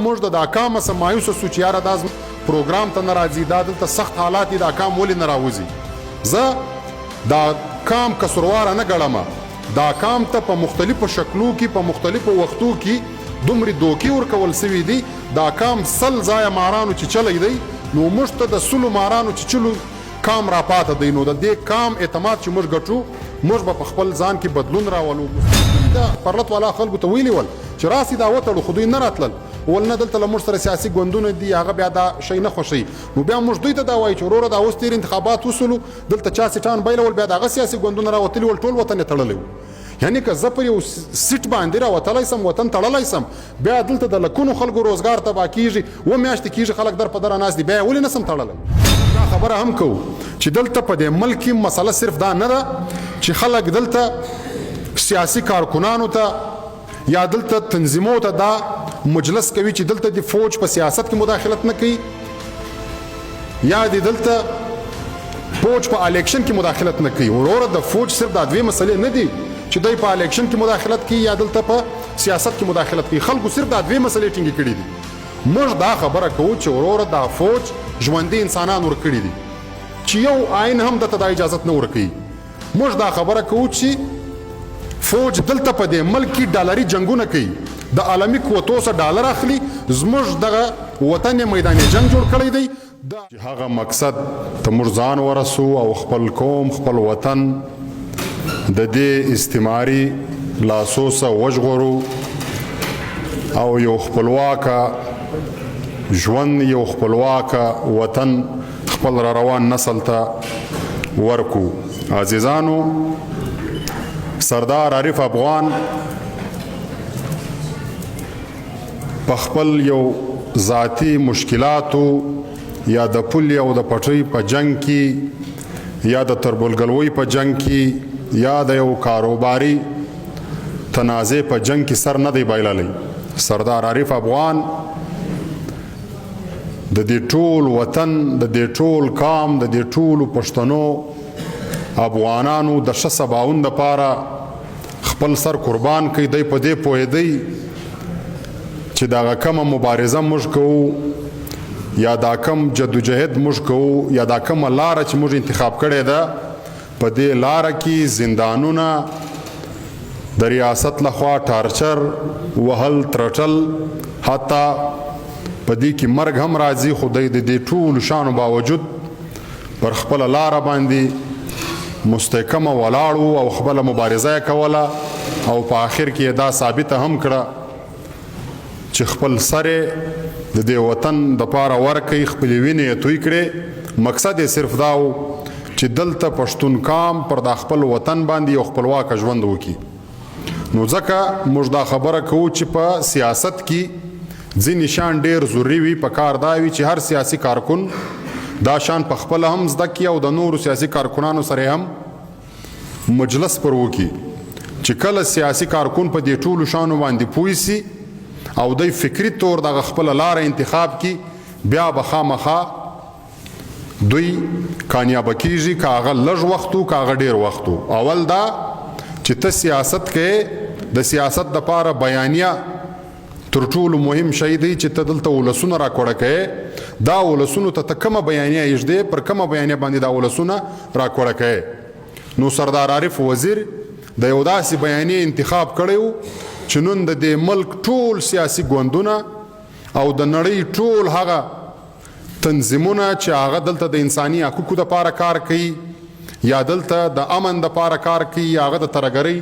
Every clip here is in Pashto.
موږ د دا کام سم مایوس سو چې یاره دا پروګرام ته ناراضي دا دلته سخت حالات دي دا کام ولې نه راوځي زه دا کام کسرواره نه ګڼم دا کام ته په مختلفو شکلو کې په مختلفو وختو کې دومره دوکې ورکول سوي دي دا کام سل ځایه مارانو چې چلی دی نو موږ ته د سلو مارانو چې چلو کام را پاته دی نو د دې کام اعتماد چې موږ ګټو موږ به په خپل ځان کې بدلون راولو دا پرلط والا خلکو ته ویلي ول چې راسي دا وتړو خو دوی نه راتلل ولنه دلته له موږ سره سیاسي ګوندونه دي هغه بیا دا شی نه خوښوي نو بیا موږ دوی ته دا وایو چې وروره دا اوس تېر انتخابات وسولو دلته چا سیټان بایلول بیا د هغه سیاسي ګوندونه راوتلي ول ټول وطن یې تړلی و یعنې که زه پر یو سیټ باندې راوتلی سم وطن تړلی سم بیا دلته د لکونو خلکو روزګار تباه کېږي 2 میاشتې کېږي خلک در په دره ناست دي بیا یې ولې نه سم تړلی دا خبره هم کوو چې دلته په دې ملک کې مسله صرف دا نه ده چې خلک دلته سیاسي کارکنانو ته یا دلته تنظیمو ته دا مجلس کوي چې دلته د فوج په سیاست کې مداخلت نه کوي یا دلته فوج په الیکشن کې مداخلت نه کوي وروره د فوج صرف دا دوی مسلې نه دي چې دوی په الیکشن کې مداخلت کوي یا دلته په سیاست کې مداخلت کوي خلکو صرف دا دوی مسلې ټینګې کړي دي موږ دا خبره کوو چې وروره دا فوج ژوندي انسانان ورکړي دي چې یو آئین هم دته دا اجازت نه ورکوي موږ دا خبره کوو چې فوج دلته په دې ملک کې ډالري جنگونه کوي د عالمي قوتو سره ډالر اخلي زموږ دغه وطن میدان جنگ جوړ کړی دی د هغه مقصد ته موږ ځان ورسو او خپل قوم خپل وطن د دې استعماري لاسو سره وژغورو او یو خپلواکه ژوند یو خپلواکه وطن خپل را روان نسل ته ورکو عزیزانو سردار عارف افغان په خپل یو ذاتی مشکلاتو یا د پولې او د پټۍ په جنگ کې یا د تربورګلوۍ په جنگ کې یا د یو کاروباري تنازع په جنگ کې سر نه دی بایللی سردار عارف افغان د دې ټول وطن د دې ټول قام د دې ټولو پښتنو افغانانو د ښه سباوون دپاره خپل سر قربان کوي دی په دې پوهېدی چې دا کومه مبارزه موږ کوو یا دا کم جدوجهد موږ کوو یا دا کومه لاره چې موږ انتخاب کړې ده په دې لاره کې زندانونه د ریاست لخوا ټارچر وهل ترټل حتی په دې کې مرګ هم راځي خو د دې ټولو شانو باوجود پر خپله لاره باندې مستحکمه ولاړو او خپله مبارزه یې کوله او په آخر کې دا ثابته هم کړه چې خپل سر د دې وطن دپاره ورکوي خپلې وینې یې توی کړې مقصد یې صرف دا و چې دلته پښتون قام پر دا خپل وطن باندې یو خپلواکه ژوند وکړي نو ځکه موږ دا خبره کوو چې په سیاست کې ځینې شیان ډېر ضروري وي پکار دا وي چې هر سیاسي کارکن دا شان په خپله هم زده کړي او د نورو سیاسي کارکنانو سره هم مجلس پر وکړي چې کله سیاسي کارکن په دې ټولو شانو باندې پوه سي او دی فکری طور دغه خپل لار انتخاب کی بیا به خامخا دوی کامیاب کیږي کاغه لږ وختو کاغه ډیر وختو اول دا چې ته سیاست کې د سیاست د پاره بیانیه تر ټولو مهم شی دی چې ته دلته ولسونه را کوړه کې دا ولسونو ته کومه بیانیه یږدې پر کومه بیانیه باندې دا ولسونه را کوړه کې نو سردار عارف وزیر د یو داسې بیانیه انتخاب کړی چې نن د دې ملک ټول سیاسي ګوندونه او د نړۍ ټول هغه تنظیمونه چې هغه دلته د انساني حقوقو دپاره کار کوي یا دلته د امن دپاره کار کوي یا هغه د ترهګرۍ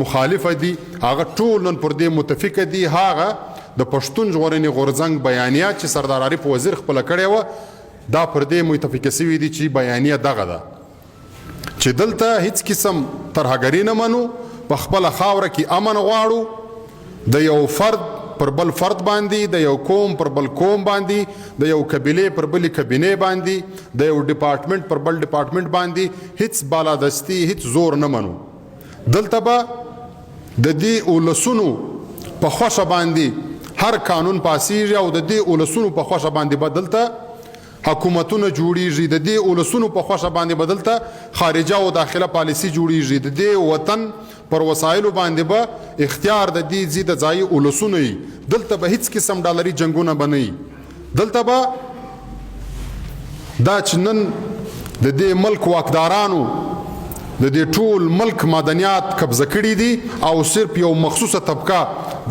مخالفه دي هغه ټول نن پر دې متفقه دي هغه د پښتون ژغورنې غورځنګ بیانیه چې سردار عارف وزیر خپله کړې وه دا پر دې متفقه سوي دي چې بیانیه دغه ده چې دلته هیڅ قسم ترهګري نه منو په خپله خاوره کې امن غواړو د یو فرد پر بل فرد باندې د یو قوم پر بل قوم باندې د یو قبیلې پر بلې قبیلې باندې د یو ډپارټمنټ پر بل ډپارټمنټ باندې هیڅ بالادستي هیڅ زور نه منو دلته به د دې اولسونو په خوښه باندې هر قانون پاسیږي او د دې اولسونو په خوښه باندې به دلته حکومتونه جوړیږي، د دې اولسونو په خوښه باندې به دلته خارجه او داخله پالیسي جوړیږي، د دې وطن پر وسایلو باندې به اختیار د دې ځي د ځایي اولسونو وي، دلته به هیڅ قسم ډالري جنګونه به نه وي، دلته به دا چې نن د دې ملک واکدارانو د دې ټول ملک معدنیات قبضه کړي دي او صرف یو مخصوصه طبقه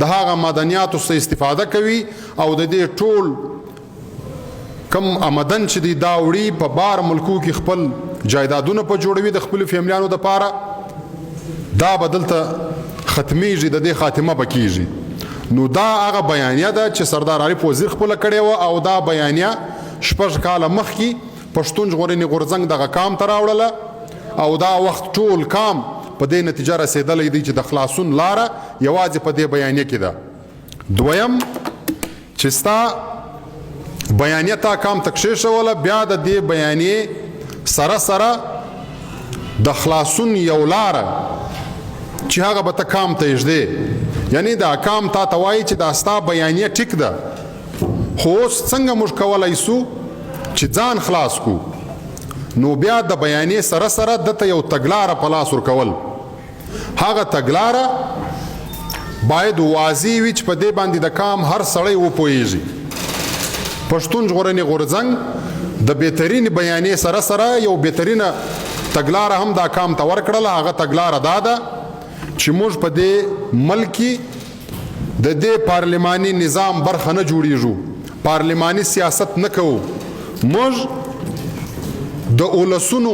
د هغه معدنیاتو څخه استفاده کوي او د دې ټول کم آمدن چې دی دا وړي په بار ملکو کې خپل جایدادونه په جوړوي د خپل فیملیانو دپاره، دا به دلته ختمیږي، د دې خاتمه به کیږي. نو دا هغه بیانیه ده چې سردار عارف وزیر خپله کړې وه او دا بیانیه 6 کاله مخکې پښتون ژغورنې غورځنګ دغه کام ته راوړله او دا وخت ټول کام په دې نتیجه رسېدلی دی چې د خلاصون لاره یوازې په دې بیانیه کې ده. دویم چې ستا بیانیه تا کام ته کښېښوله، بیا د دې بیانیې سره سره د خلاصون یو لاره چې هغه به ته کام ته ایږدې، یعنی دا کام تا ته وایي چې دا ستا بیانیه ټیک ده، خو اوس څنګه موږ کولی سو چې ځان خلاص کو. نو بیا د بیانیې سره سره دته یو تګلاره په لاس ورکول، هغه تګلاره باید واضح وي چې په دې باندې د کام هر سړی وپوهیږي. پښتون ژغورنې غورځنګ د بهترین بیانیې سره سره یو بهترینه تګلاره هم دا کام ته ورکړله، هغه تګلاره دا ده چې موږ په دې ملک کې د دې پارلماني نظام برخه نه جوړیږو، پارلماني سیاست نه کوو، موږ د اولسونو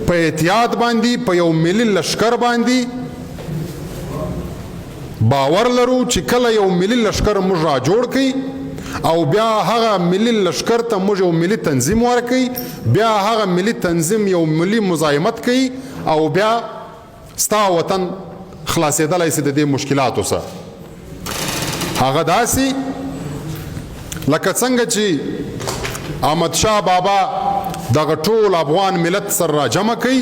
په احتیاط باندې په یو ملي لشکر باندې باور لرو چې کله یو ملي لشکر موږ را جوړ کړي او بیا هغه ملي لشکر ته موږ یو ملي تنظیم ورکړي، بیا هغه ملي تنظیم یو ملي مزاحمت کوي او بیا ستا وطن خلاصېدلی سي د دې مشکلاتو څخه. هغه داسې لکه څنګه چې احمد شاه بابا دغه ټول افغان ملت سره را جمع کوي،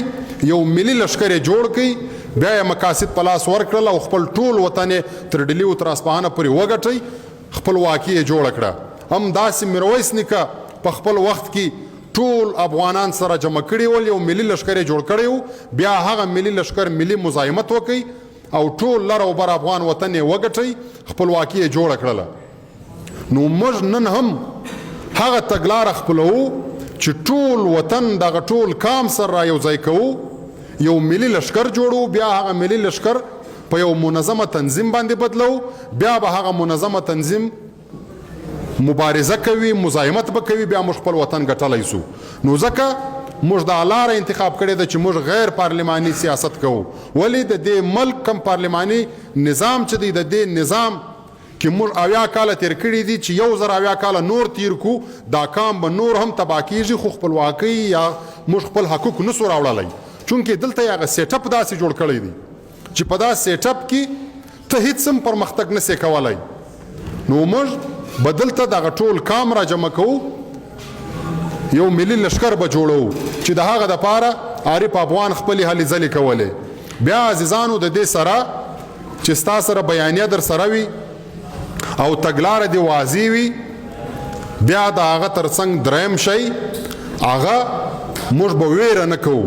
یو ملي لشکر یې جوړ کوي، بیا یې مقاصد په لاس ورکړل او خپل ټول وطن یې تر ډیلي او تر اصفهانه پورې وګټئ، خپلواکي یې جوړه کړه. هم داسې میرویس نیکه په خپل وخت کې ټول افغانان سره جمع کړي ول، یو ملي لشکر یې جوړ کړی و، بیا هغه ملي لشکر ملي مزاحمت وکړي او ټول لر او بر افغان وطن یې وګټئ، خپلواکي یې جوړه کړله. نو موږ نن هم هغه تګلاره خپلوو چې ټول وطن دغه ټول کام سره یو ځای کوو، یو ملي لشکر جوړو، بیا هغه ملي لشکر په یو منظمه تنظیم باندې بدلو، بیا به هغه منظمه تنظیم مبارزه کوي، مزاحمت به کوي، بیا موږ خپل وطن ګټلی سو. نو ځکه موږ دا لاره انتخاب کړې ده چې موږ غیر پارلماني سیاست کوو. ولې د دې ملک کم پارلماني نظام چې دی، د دې نظام کې موږ 80 کاله تیر کړي دي چې 1080 کاله نور تیر کو، دا کام به نور هم تباه کیږي، خو خپلواکۍ یا موږ خپل حقوق نسو راوړلی، چونکې دلته یې هغه سیټ اپ داسې جوړ کړی دی چې په دا سیټ اپ کې ته هیڅ هم پرمختګ نسې کولی. نو موږ به دلته دغه ټول کام را جمع کوو، یو ملي لشکر به جوړو چې د هغه دپاره عارف افغان خپلې هلې ځلې کولې. بیا عزیزانو د دې سره چې ستا سره بیانیه در سره وي او تګلاره دې واضح وي، بیا د هغه ترڅنګ دریم شی هغه موږ به ویره نه کوو،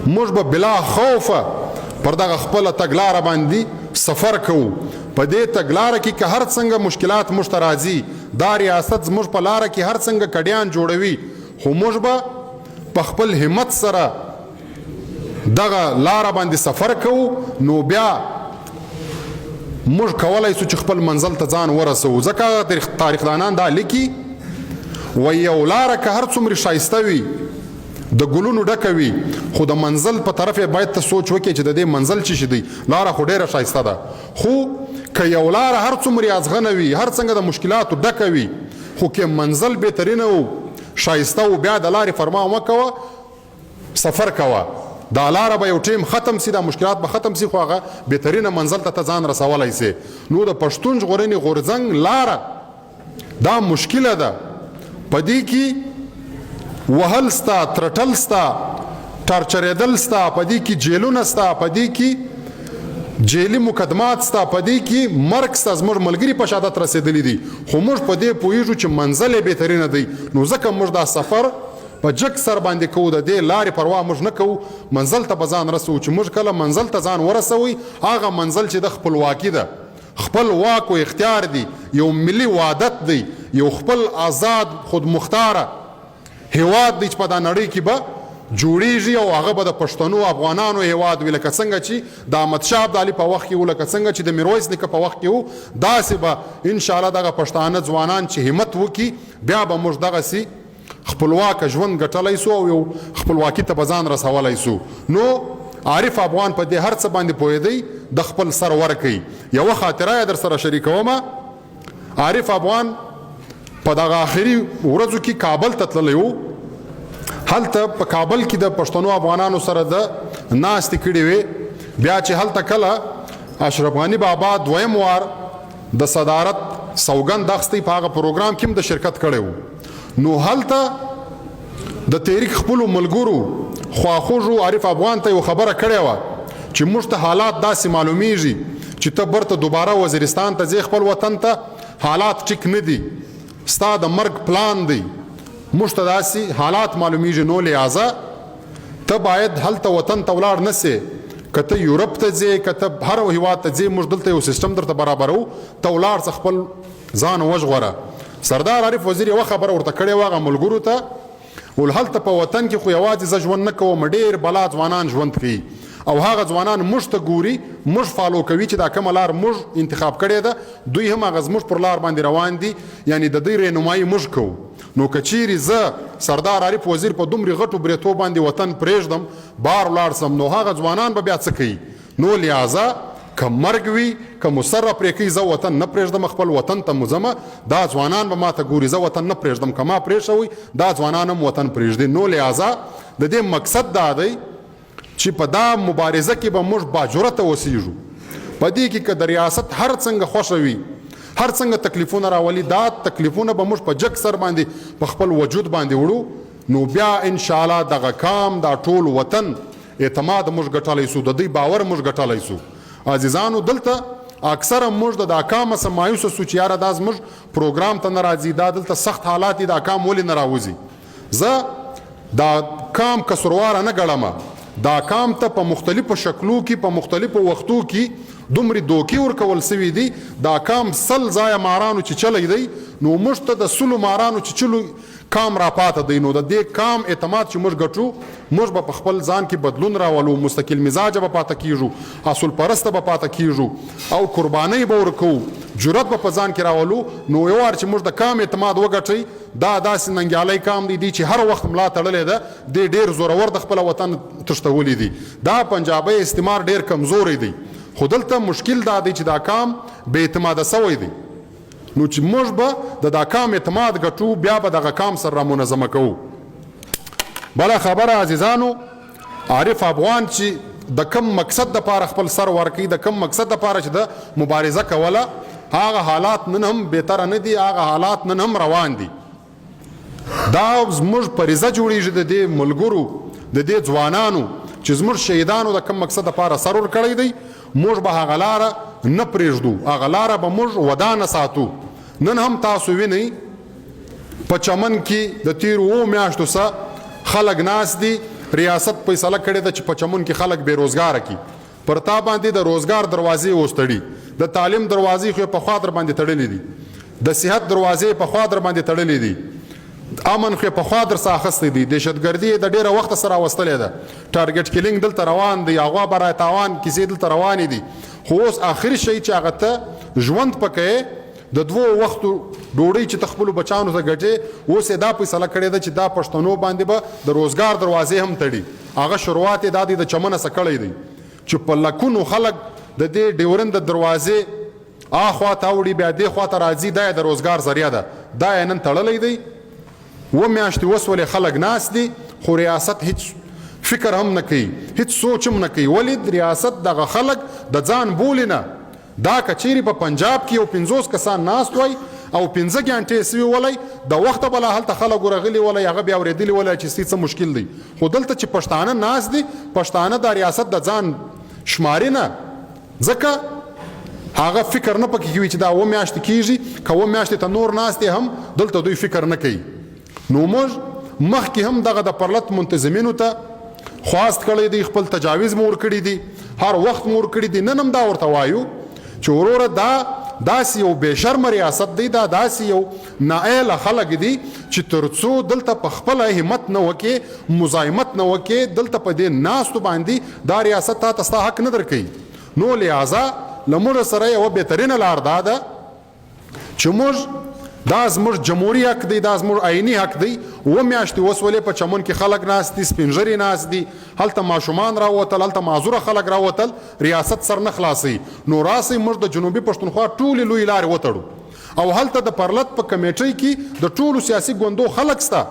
موږ به بلا خوفه پر دغه خپله تګلاره باندې سفر کوو. په دې تګلاره کې که هر څنګه مشکلات موږ ته راځي، دا ریاست زموږ په لاره کې هر څنګه کډیان جوړوي، خو موږ به په خپل همت سره دغه لاره باندې سفر کوو. نو بیا موږ کولی سو چې خپل منزل ته ځان ورسوو. ځکه تاریخدانان دا لیکي وایي یو لاره که هر څومره ښایسته وي، د ګلونو ډکه وي، خو د منزل په طرف یې باید ته سوچ وکړې چې د دې منزل څه شي دی. لاره خو ډېره ښایسته ده، خو که یو لاره هر څومره ازغنه وي، هر څنګه د مشکلاتو ډکه وي، خو که منزل بهترینه و ښایسته و، بیا د لارې فرما مه کوه، سفر کوه. دا لاره به یو ټیم ختم سي، دا مشکلات به ختم سي، خو هغه بهترینه منزل ته ځان رسولی سي. نو د پښتون ژغورنې غورځنګ لاره دا مشکله ده، په دې کې وهل ستا، ترټل ستا، ټارچرېدل ستا، په دې کې جیلونه ستا، په دې کې جیلی مقدمات ستا په دې کې مرګ ستا زموږ ملګري په شهادت رسېدلی دي خو موږ په دې پوهېږو چې منزل یې بهترینه دی نو ځکه موږ دا سفر په جګ سر باندې کوو د دې لارې پروا موږ نه کوو منزل ته به ځان رسوو چې موږ کله منزل ته ځان ورسوي هغه منزل چې د خپلواکي ده خپل واک و اختیار دی یو ملي وحدت دی یو خپل آزاد خودمختاره هیواد دی چې په دا نړۍ کې به جوړیږي او هغه به د پښتنو افغانانو هیواد وي لکه څنګه چې د احمدشاه ابدالي په وخت کې و لکه څنګه چې د میرویس نیکه په وخت کې و داسې به انشاءالله دغه پښتانه ځوانان چې همت وکړي بیا به موږ دغسې خپلواکه ژوند ګټلی سو او یو خپلواکي ته به ځان رسولی سو نو عارف افغان په دې هر څه باندې پوهېدی د خپل سر ورکوي یوه خاطره یې در سره شریکومه عارف افغان په دغه آخري ورځو کې کابل ته تللی و هلته په کابل کې د پښتنو افغانانو سره د ناستې کړې وې بیا چې هلته کله اشرف غني بابا دویم وار د صدارت سوګند اخیستی په هغه پروګرام کې هم د شرکت کړی و نو هلته د تحریک خپلو ملګرو خواخوږو عارف افغان ته یو خبره کړې وه چې موږ ته حالات داسې معلومیږي چې ته برته دوباره وزیرستان ته ځې خپل وطن ته حالات ټیک نه دي ستا د مرګ پلان دی موږ ته داسې حالات معلومیږي نو لہذا ته باید هلته وطن ته ولاړ نه سې که ته یورپ ته ځې که ته هر هیواد ته ځې موږ دلته یو سیسټم درته برابرو ته ولاړ څه خپل ځان وژغوره سردار عارف وزیر یوه خبره ورته کړې وه هغه ملګرو ته ول هلته په وطن کې خو یوازې زه ژوند نه کوم ډېر بلا ځوانان ژوند کوي او هغه ځوانان موږ ته ګوري موږ فالو کوي چې دا کومه لار موږ انتخاب کړې ده دوی هم هغه زموږ پر لار باندې روان دي یعنی د دوی رهنمایي موږ کوو نو که چیرې زه سردار عارف وزیر په دومرې غټو بریتو باندې وطن پرېږدم بار ولاړ سم نو هغه ځوانان به بیا څه کوي نو لہذا که مرګ وي که مو سر راپرې کوي زه وطن نه پرېږدم خپل وطن ته مو ځمه دا ځوانان به ما ته ګوري زه وطن نه پرېږدم که ما پرېښوئ دا ځوانان هم وطن پرېږدي نو لہذا د دې مقصد دا دی چې په دا مبارزه کې به موږ باجرته اوسیږو په دې کې که د ریاست هر څنګه خوښه وي هر څنګه تکلیفونه راولي دا تکلیفونه به موږ په جګ سر باندې په خپل وجود باندې وړو نو بیا انشاءالله دغه کام دا ټول وطن اعتماد موږ ګټلی سو د دوی باور موږ ګټلی سو عزیزانو دلته اکثره موږ د دا کامه څه مایوسه سو چې یاره دا زموږ پروګرام ته نه راځي دا دلته سخت حالات دي دا کام ولې نه راوځي زه دا کام کسرواره نه ګڼمه دا کام ته په مختلفو شکلو کې په مختلفو وختو کې دومرې دوکې ورکول سوي دي دا کام سل ځایه مارانو چې چلی دی نو موږ ته د سلو مارانو چې چلو کام را پاته دی نو د دې کام اعتماد چې موږ ګټو موږ به په خپل ځان کې بدلون راولو مستقل مزاجه به پاته کیږو اصل پرسته به پاته کیږو او قربانۍ به ورکوو جرأت به په ځان کې راولو نو یو وار چې موږ د کام اعتماد وګټئ دا داسې ننګیالی کام دی چې هر وخت ملا تړلی ده دی ډېر زورور د خپل وطن تښتولی دي دا پنجابی استعمار ډېر کمزوری دی خو دلته مشکل دا دی چې دا کام بې اعتماده سوی دی نو چې موږ به د دا کام اعتماد ګټو بیا به دغه کام سره رامنظمه کوو بله خبره عزیزانو عارف افغان چې د کم مقصد دپاره خپل سر ورکوي د کم مقصد دپاره چې د مبارزه کوله هغه حالات نن هم بهتره نه دي هغه حالات نن هم روان دي دا زموږ پریزه جوړیږي د دې ملګرو د دې ځوانانو چې زموږ شهیدانو د کم مقصد دپاره سر ورکړی دی موږ به هغه لاره نه پرېږدو هغه لاره به موږ ودانه ساتو نن هم تاسو وینئ په چمن کې د تیرو 7 میاشتو څخه خلک ناست دي ریاست فیصله کړې ده چې په چمن کې خلک بېروزګاره کړي پر تا باندې د روزګار دروازې اوس تړي د تعلیم دروازې خو پخوا در باندې تړلې دي د صحت دروازې پخوا در باندې تړلې دي امن خو پخوا در څخه اخیستی دي دهشتګردي د ډېره وخته سره راوستلې ده ټارګټ کیلینګ دلته روان دی هغه برای تاوان کیسې دلته روانې دي خو اوس آخري شی چې هغه ته ژوند پکې د 2 وختو ډوډۍ چې ته خپلو بچانو ته ګټې اوس یې دا فیصله کړې ده چې دا پښتنو باندې به د روزګار دروازې هم تړي هغه شروعات یې دا دی د چمنه څخه کړی دی چې په لکونو خلک د دې ډیورند د دروازې اخوا ته وړي بیا دې خوا ته راځي دا یې د روزګار ذریعه ده دا یې نن تړلی دی 7 میاشتې وسولې خلک ناست دي خو ریاست هیڅ فکر هم نه کوي هیڅ سوچ هم نه کوي ولې ریاست دغه خلک د ځان بولي نه دا کچېرې په پنجاب کې یو 50 کسان ناست وای او 15 ګنټې سوي ولی د وخته بله هلته خلک ورغلي ولی هغه بیا اورېدلي ولی چې څه مشکل دی خو دلته چې پښتانه ناست دي پښتانه د ریاست د ځان شماري نه ځکه هغه فکر نه پکې کوي چې دا 7 میاشتې کېږي که 7 میاشتې ته نور ناست هم دلته دوی فکر نه کوي. نو موږ مخکې هم دغه د پرلط منتظمینو ته خواست کړی دی، خپل تجاویز مو ورکړي دي، هر وخت مو ورکړي دي. نن هم دا ورته وایو چې وروره دا داسې یو بې شرمه ریاست دی، دا داسې یو ناایله خلک دي چې تر څو دلته په خپله همت نه وکې، مزاحمت نه وکې، دلته په دې ناستو باندې دا ریاست تا ته ستا حق نه درکوي. نو لہذا له موږ سره یوه بهترینه لار دا ده چې موږ دا زموږ جمهوري حق دی، دا زموږ آئیني حق دی. 7 میاشتې وسولې په چمن کې خلک ناست دي، سپین ږیري ناست دي، هلته ماشومان راوتل، هلته معذوره خلک راوتل، ریاست سر نه خلاصوي. نو راسئ موږ د جنوبي پښتونخوا ټولې لویې لارې وتړو او هلته د پرلط په کمیټۍ کې د ټولو سیاسي ګوندو خلک سته.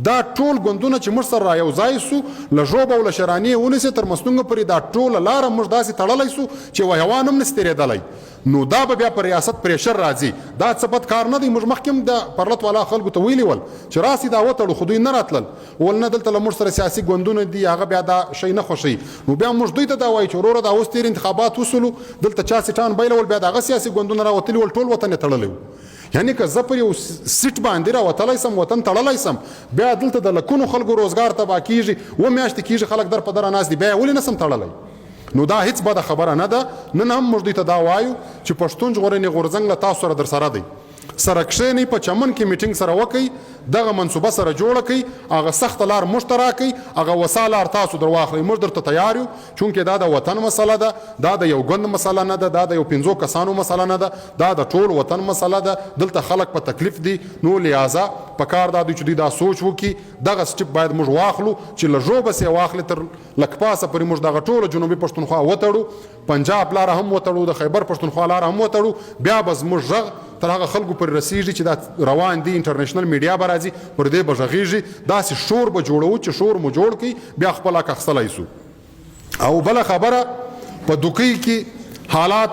دا ټول ګوندونه چې موږ سره رایوځای سو له ژوب او له شرانې ونیسي تر مستونګه پورې دا ټوله لاره موږ داسې تړلی سو چې یو حیوان هم نسي تېرېدلی. نو دا به بیا په ریاست پریشر راځي. دا څه بد کار نه دی. موږ مخکې هم د پرلط والا خلکو ته ویلي ول چې راسي دا وتړو، خو دوی نه راتلل. ول نه دلته له موږ سره سیاسي ګوندونه دي، هغه بیا دا شی نه خوښوي. نو بیا موږ دوی ته دا وایو چې وروره دا اوس تېر انتخابات وسولو، دلته چا سیټان بیلول، بیا د هغه سیاسي ګوندونه راوتلي ول، ټول وطن یې تړلی و. یعنی که زه پر یو سیټ باندې راوتلی سم، وطن تړلی سم، بیا دلته د لکونو خلکو روزګار تباه کېږي، 7 میاشتې کېږي خلک در په دره ناست دي، بیا یې ولې نه سم تړلی؟ نو دا هیڅ بده خبره نه ده. نن هم موږ دوی ته دا وایو چې پښتون ژغورنې غورځنګ له تاسو سره در سره دی. سره کښېنئ، په چمن کې میټینګ سره وکئ، دغه منصوبه سره جوړه کړئ، هغه سخته لار موږ ته راکئ، هغه وسا لار تاسو در واخلئ. موږ درته تیار یو، چونکې دا د وطن مسله ده، دا د یو ګوند مسله نه ده، دا د یو 5 کسانو مسله نه ده، دا د ټول وطن مسله ده. دلته خلک په تکلیف دي. نو لہذا پکار دا دوی چې دوی دا سوچ وکړي، دغه سټپ باید موږ واخلو چې له ژوبه سې واخلي تر لکپاسه پورې موږ دغه ټوله جنوبي پښتونخوا وتړو، پنجاب لاره هم وتړو، د خیبر پښتونخوا لاره هم وتړو. بیا به زموږ غږ تر هغه خلکو پورې رسیږي چې دا روان دي، انټرنیشنل میډیا به راځي، پر دې به غږیږي. داسې شور به جوړو چې شور مو جوړ کړي، بیا خپل حق اخیستلی سو. او بله خبره، په دوکۍ کې حالات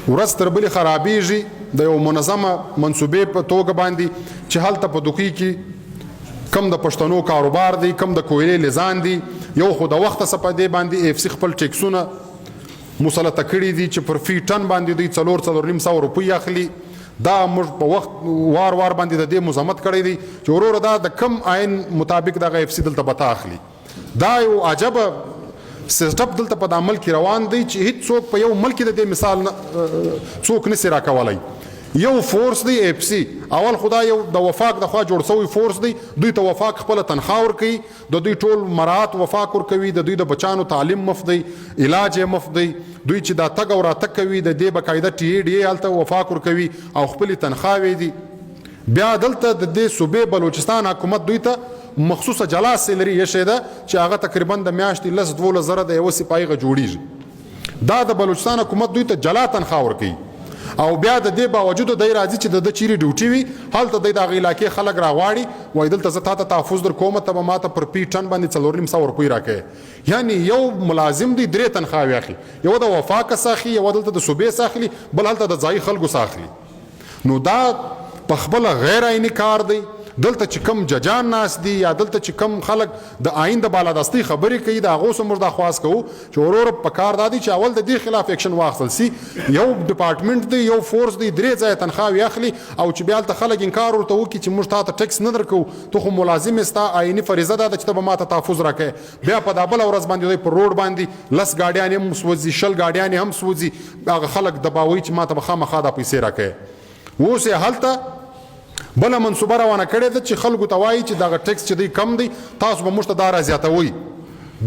ورځ تر بلې خرابېږي د یو منظمه منصوبې په توګه باندې چې هلته په دوکۍ کې کم د پښتنو کاروبار دی، کم د کویلې لیزان دی. یو خو د وخته څه په دې باندې اف سی خپل ټیکسونه مسلطه کړي دي چې پر فی ټن باندې دوی 4-4.5 روپۍ اخلي. دا موږ په وخت وار وار باندې د دې مزاحمت کړی دی چې وروره دا د کم عین مطابق دغه اف سی دلته بته اخلي. دا یو عجبه سیسټپ دلته په د عمل کې روان دی چې هیڅ څوک په یو ملک د دې مثال څوک نسي راکولی. یو فورس دی اف سی، اول خدا یو د وفاق د خوا جوړ شوی فورس دی، دوی ته وفاق خپل تنخواه ورکوي، د دوی ټول مراعات وفاق ورکوي، د دوی د بچانو تعلیم مفت دی، علاج یې مفت دی، دوی چې دا تګ او راتګ کوي د دې باقاعده ټي ای ډي هلته وفاق ورکوي او خپلې تنخواوې دي. بیا دلته د دې صوبې بلوچستان حکومت دوی ته مخصوصه جلا سیلري ایښې ده چې هغه تقریبا د میاشتې 10-12 زره د یوه سپایي غه جوړیږي. دا د بلوچستان حکومت دوی ته جلا تنخواه ورکوي. او بیا د دې باوجود دی راځي چې د چیرې ډیوټي وي، هلته دی د هغې علاقې خلک راغواړي، وایي دلته زه تا ته تحفظ در کومه، ته به ما ته پر پی ټن باندې 4.5 روپۍ راکوې. یعنې یو ملازم دی 3 تنخواوې اخلي، یوه د وفاقه څه اخلي، یوه دلته د صوبې څه اخلي، بل هلته د ځایي خلکو څه اخلي. نو دا په خپله غیر عیني کار دی. دلته چې کم ججان ناست دي یا دلته چې کم خلک د آئین د بالادستۍ خبرې کوي، د هغو څه موږ دا خواست کوو چې وروره په کار دا دی چې اول د دې خلاف اکشن واخیستل سي. یو ډپارټمنټ دی، یو فورس دی، 3 ځایه تنخواوې اخلي، او چې بیا هلته خلک انکار ورته وکړي چې موږ تا ته ټیکس نه درکوو، ته خو ملازم یې، ستا آئیني فریضه دا ده چې ته به ما ته تحفظ راکوې. بیا په دا بله ورځ باندې دوی پر روډ باندې 10 ګاډیانې هم سوځي، 20 ګاډیانې هم سوځي، هغه خلک دباوي چې ما ته به خامخا دا پیسې راکوې. اوس یې هلته بله منصوبه روانه کړې ده چې خلکو ته وایي چې دغه ټیکس چې دی کم دی، تاسو به موږ ته دا رازیاتوئ.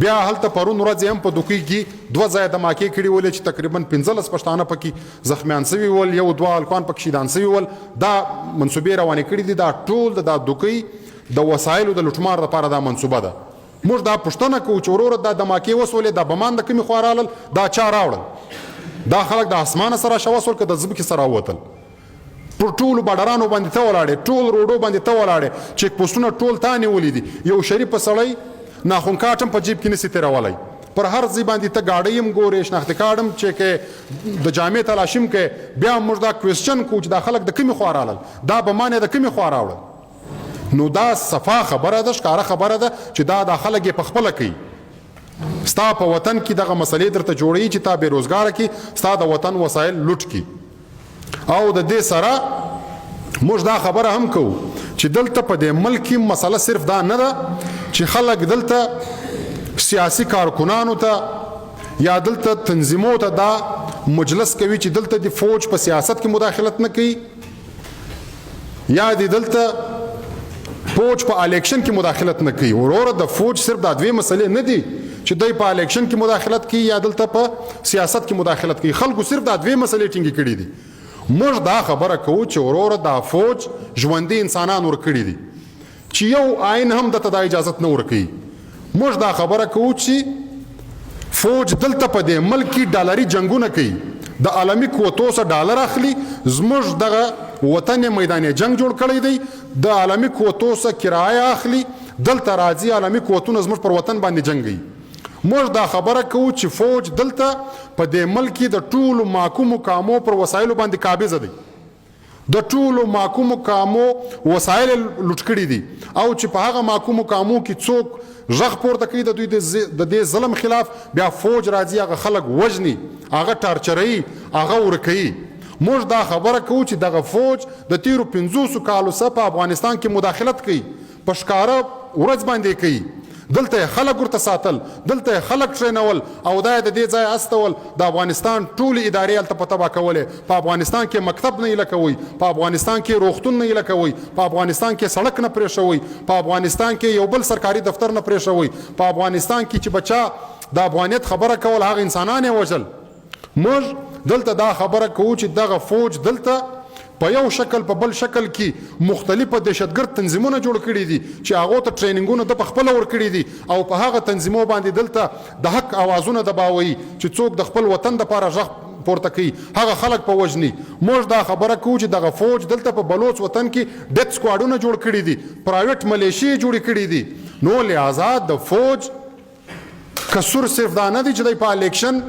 بیا هلته پرون ورځ هم په دوکۍ کې 2 ځایه دماکې کړي ولې چې تقریبا 15 پښتانه پکې زخمیان سوي ول، یو 2 هلکان پکې شهیدان سوي ول. دا منصوبې روانې کړي دي. دا ټول د دا دوکۍ د وسایلو د لوټمار لپاره دا منصوبه ده. موږ دا پوښتنه کوو چې وروره دا دماکې وسولې، دا بمان د کومې خوا رالل، دا چا راوړل؟ دا خلک د اسمانه سره شوه که د ځمکې سره ووتل؟ پر ټولو بډرانو باندې ته ولاړې، ټول روډو باندې ته ولاړې، چیک پوسټونه ټول تا نیولي دي. یو شریفه سړی ناخون کاټ هم په جیب کې نسي تېرولی، پر هر ځای باندې ته ګاډۍ هم ګورې، شناختي کارډ هم چیک کې، د جامې تلاشي هم کې. بیا موږ دا کوېسچن کوو چې دا خلک د کومې خوا رالل، دا بمان یې د کومې خوا راوړل؟ نو دا صفا خبره ده، ښکاره خبره ده چې دا خلک یې په خپله کوي. ستا په وطن کې دغه مسلې درته جوړوي چې تا بېروزګاره کې ستا د وطن وسایل لوټ کړي. او د دې سره موږ دا خبره هم کوو چې دلته په دې ملک کې مسله صرف دا نه ده چې خلک دلته سیاسي کارکنانو ته یا دلته تنظیمو ته دا مجلس کوي چې دلته د فوج په سیاست کې مداخلت نه کوي یا دلته فوج په الیکشن کې مداخلت نه کوي. وروره د فوج صرف دا دوی مسلې نه دي چې دوی په الیکشن کې مداخلت کوي یا دلته په سیاست کې مداخلت کوي. خلکو صرف دا دوی مسلې ټینګې کړي دي. موږ دا خبره کوو چې وروره دا فوج ژوندي انسانان ورکړي دي چې یو آئین هم دته دا اجازت نه ورکوي. موږ دا خبره کوو چې فوج دلته په دې ملک کې ډالري جنگونه کوي، د عالمي قوتو څخه ډالر اخلي، زموږ دغه وطن میدان جنگ جوړ کړی دی، د عالمي قوتو څخه کرایه اخلي، دلته راځي عالمي قوتونه زموږ پر وطن باندې جنګي. موږ دا خبره کوو چې فوج دلته په دې ملک کې د ټولو محکومو کامو پر وسایلو باندې قابض دی، د ټولو محکومو کامو وسایل لوټ کړي دي او چې په هغه محکومو کامو کې څوک غږ پورته کوي د دوی د دې ظلم خلاف، بیا فوج راځي هغه خلک وژني، هغه ټارچروي، هغه ورکوي. موږ دا خبره کوو چې دغه فوج د تیرو 500 کالو څخه په افغانستان کې مداخلت کوي، په ښکاره ورځ باندې کوي. دلته خلک ورته ساتل، دلته خلک ټرینول او دا د دې ځای استول. د افغانستان ټولې ادارې هلته په تباه کولې. په افغانستان کې مکتب نه یې لکوئ، په افغانستان کې روغتون نه یې لکوئ، په افغانستان کې سړک نه پرېښوئ، په افغانستان کې یو بل سرکاري دفتر نه پرېښوئ، په افغانستان کې چې بچا د افغانیت خبره کول هغه انسانان یې وژل. موږ دلته دا خبره کوو چې دغه فوج دلته په یو شکل په بل شکل کې مختلفه دهشتګرد تنظیمونه جوړ کړي دي چې هغو ته ټریننګونه د په خپله ورکړي دي او په هغه تنظیمو باندې دلته د حق اوازونه دباوي چې څوک د خپل وطن دپاره غږ پورته کوي، هغه خلک په وژني. موږ دا خبره کوو چې دغه فوج دلته په بلوچ وطن کې ډیت سکواډونه جوړ کړي دي، پرایویټ ملیشې جوړې کړي دي. نو لہذا د فوج قصور صرف دا نه دی چې دی په الیکشن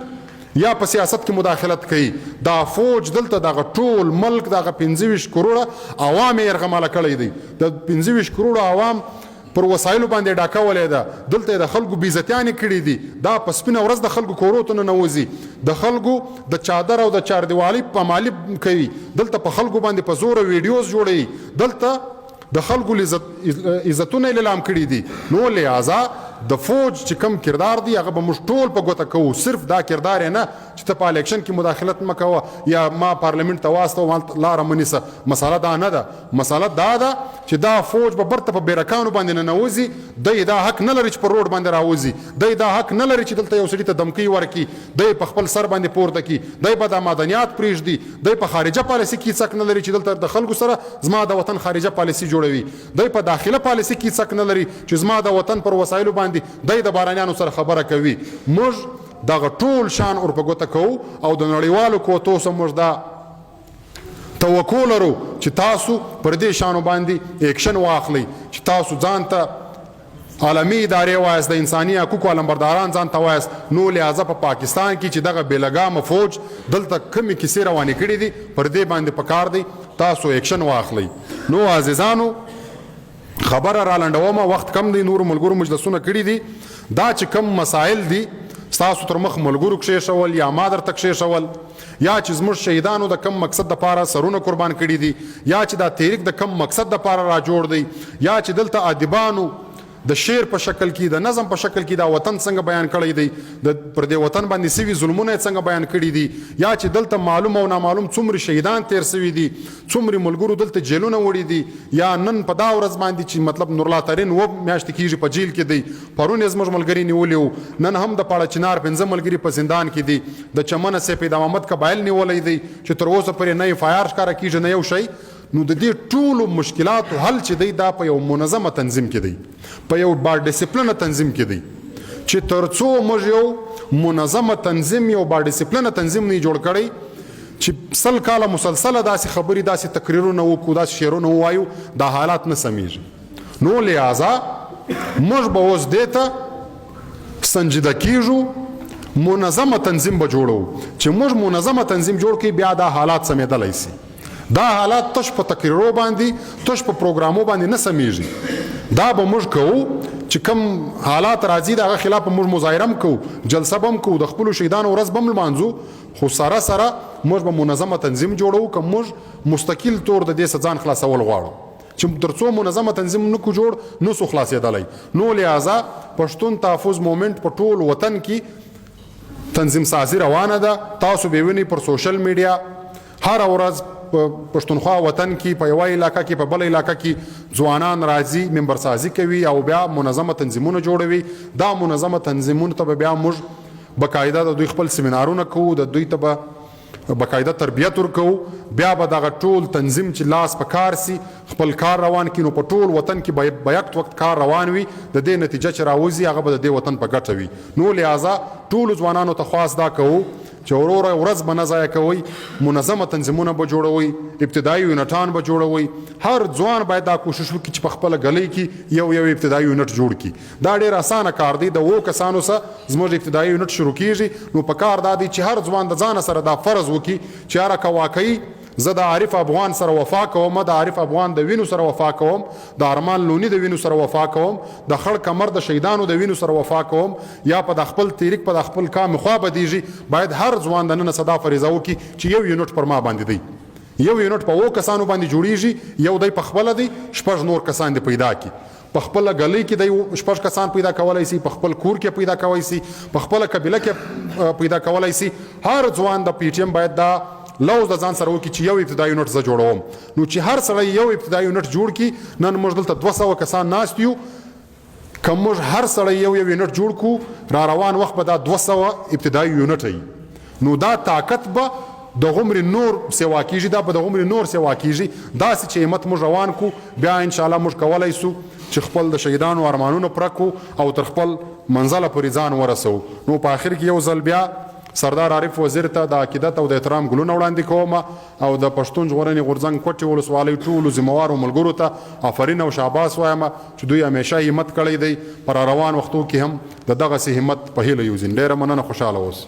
یا په سیاست کې مداخلت کوي. دا فوج دلته دغه ټول ملک دغه 25 کروڑه عوام یې یرغماله کړی دی. د 25 کروڑه عوام پر وسایلو باندې ډاکه ولې ده، دلته د خلکو بېعزتیانې کړي دي. دا په سپینه ورځ د خلکو کورو ته ننوځي، د خلکو د چادر او د چاردیوالۍ پامالي کوي، دلته په خلکو باندې په زوره ویډیوز جوړوي، دلته د خلکو عزتونه یې لیلام کړي دي. نو لہذا د فوج چې کم کردار دی هغه به موږ ټول په ګوته کوو. صرف دا کردار یې نه چې ته په الیکشن کې مداخلت مه کوه یا ما پارلمنت ته واستوه لاره مه نیسه. مسله دا نه ده، مسله دا ده چې دا فوج به برته په بیرکانو باندې ننوځي. دی دا حق نه لري چې په روډ باندې راوځي، دی دا حق نه لري چې دلته یو سړي ته دمکۍ ورکړي، دی په خپل سر باندې پورته کړي، دی به دا معدنیات پرېږدي، دی په خارجه پالیسي کې څک نه لري چې دلته د خلکو سره زما د وطن خارجه پالیسي جوړوي، دی په داخله پالیسي کې څک نه لري چې زما د وطن پر وسایلو باندې دی د بارانیانو سره خبره کوي. موږ دغه ټول شان ور په ګوته کوو او د نړیوالو قوتو سره موږ دا توقع لرو چې تاسو پر دې شانو باندې ایکشن واخلئ، چې تاسو ځان ته عالمي ادارې وایست، د انساني حقوقو علمبرداران ځان ته وایست. نو لہذا په پاکستان کې چې دغه بېلګامه فوج دلته کمې کیسې روانې کړي دي پر دې باندې پکار دی تاسو ایکشن واخلئ. نو عزیزانو خبره را لنډومه، وخت کم دی، نور ملګرو مجلسونه کړي دي. دا چې کم مسایل دي ستاسو تر مخ ملګرو کښېښول یا ما درته کښېښول، یا چې زموږ شهیدانو د کم مقصد دپاره سرونه قربان کړي دي، یا چې دا تحریک د کم مقصد دپاره را جوړ دی، یا چې دلته ادیبانو د شعر په شکل کې د نظم په شکل کې دا وطن څنګه بیان کړی دی، د پر دې وطن باندې سوي ظلمونه یې څنګه بیان کړي دي، یا چې دلته معلوم او نامعلوم څومره شهیدان تیر سوي دي، څومره ملګرو دلته جیلونه وړي دي، یا نن په دا ورځ باندې چې مطلب نورالله ترین و میاشتې کېږي په جیل کې دی، پرون یې زموږ ملګري نیولي وو، نن هم د پاړه چنار 5 ملګري په زندان کې دي، د چمنه سیف محمد قبایل نیولی دی چې تر اوسه پورې نه یې فایار ښکاره کېږي نه یو شی. نو د دې ټولو مشکلاتو حل چې دی دا په یو منظمه تنظیم کې دی، په یو با ډیسپلنه تنظیم کې دی، چې تر څو موږ یو منظمه تنظیم یو با ډیسپلنه تنظیم نه جوړ کړی چې 100 کاله مسلسله داسې خبرې داسې تقریرونه وکړو داسې شعرونه ووایو، دا حالات نه سمیږي. نو لہذا موږ به اوس دې ته سنجیده کېږو، منظمه تنظیم به جوړو چې موږ منظمه تنظیم جوړ کړي بیا دا حالات سمیدلی سي. دا حالات تش په تقریرو باندې تش په پروګرامو باندې نه سمیږي. دا به موږ کوو چې کوم حالات راځي د هغه خلاف موږ مظاهره هم کوو، جلسه به هم کوو، د خپلو شهیدانو ورځ به هم لمانځو، خو سره سره موږ به منظمه تنظیم جوړو که موږ مستقل طور د دې څخه ځان خلاصول غواړو. چې تر څو منظمه تنظیم نکو جوړ نو سو خلاصېدلی. نو لہذا پښتون تحفظ مومنټ په ټول وطن کې تنظیم سازي روانه ده. تاسو به وینئ پر سوشل میډیا هر ورځ پښتونخوا وطن کې په یوه علاقه کې په بل علاقه کې ځوانان راځي ممبر سازي کوي او بیا منظمه تنظیمونه جوړوي. دا منظمه تنظیمونو ته به بیا موږ بقاعده د دوی خپل سیمینارونه کوو، د دوی ته به بقاعده تربیت ورکوو، بیا به دغه ټول تنظیم چې لاس په کار سي خپل کار روان کړي، نو په ټول وطن کې به یک وخت کار روان وي، د دې نتیجه چې راوځي هغه به د دې وطن په ګټه وي. نو لہذا ټولو ځوانانو ته خواست دا کوو چې وروره ورځ به نه ضایع کوئ، منظمه تنظیمونه به جوړوئ، ابتدایي یونټان به جوړوئ. هر ځوان باید دا کوشش وکړي چې په خپله ګلۍ کې یو ابتدایي یونټ جوړ کړي. دا ډېر اسانه کار دی. د 7 کسانو سره زموږ ابتدایي یونټ شروع کیږي، نو په کار دا دی چې هر ځوان د ځانه سره دا فرض وکړي چې یاره که واقعي زه د عارف افغان سره وفا کوم، د عارف افغان د وینو سره وفا کوم، د ارمان لوني د وینو سره وفا کوم، د خړ کمر د شهیدانو د وینو سره وفا کوم، یا په د خپل تحریک په د خپل کام خوا بدیږي، باید هر ځوان د نن صدا فریضه وکړي چې یو یونټ پر ما باندې دی، یو یونټ په 7 کسانو باندې جوړیږي، یو دی په خپله دی، 6 نور کسان دی پیدا کړي، په خپله ګلۍ کې دی 6 کسان پیدا کولی سي، په خپل کور کې پیدا کولی سي، په خپله قبیله کې پیدا کولی سي. هر ځوان د پی ټی ایم باید دا لوز د ځان سره وکړي چې یو ابتدایي یونټ زه جوړوم. نو چې هر سړی یو ابتدایي یونټ جوړ کړي، نن موږ دلته 200 کسان ناست یو، که موږ هر سړی یو یونټ جوړ کړو، را روان وخت به دا 200 ابتدایي یونټ وي. نو دا طاقت به د غمر نور سوا کیږي، دا به د غمر نور سوا کیږي. داسې چې همت موږ روان کو، بیا انشاءالله موږ کولی سو چې خپل د شهیدانو ارمانونه پوره کړو او تر خپل منزله پورې ځان ورسو. نو په آخر کې یو ځل بیا سردار عارف وزیر ته د عقیدت او د احترام ګلونه وړاندې کوم او د پښتون ژغورنې غورځنګ کوټې ولسوالۍ ټولو ذمهوارو ملګرو ته آفرین او شاباس وایم چې دوی همیشه همت کړی دی. پر روان وختو کې هم د دغسې همت په هیله یوځي. ډېره مننه، خوشحاله اوس.